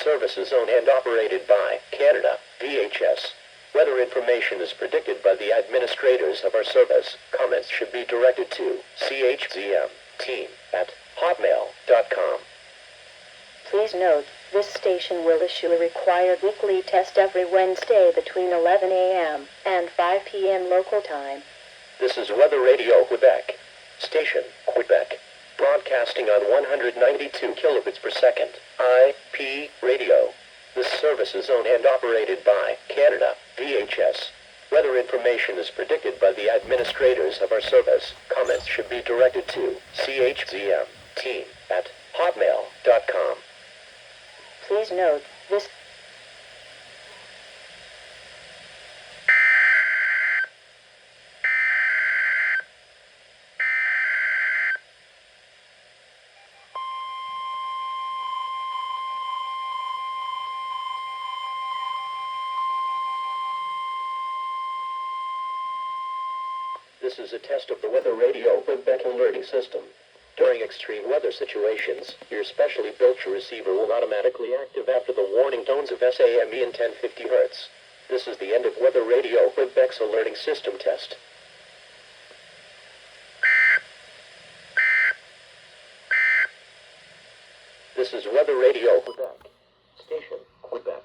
service is owned and operated by Canada, VHS. Weather information is predicted by the administrators of our service. Comments should be directed to chzmteam@hotmail.com. Please note, this station will issue a required weekly test every Wednesday between 11 a.m. and 5 p.m. local time. This is Weatheradio Quebec. Station, Quebec. Broadcasting on 192 kilobits per second. IP radio. This service is owned and operated by Canada, VHS. Weather information is predicted by the administrators of our service. Comments should be directed to chzmteam@hotmail.com. Please note, this This is a test of the Weatheradio Quebec alerting system. During extreme weather situations, your specially built receiver will automatically active after the warning tones of SAME in 1050 Hz. This is the end of Weatheradio Quebec's alerting system test. This is Weatheradio Quebec. Station, Quebec.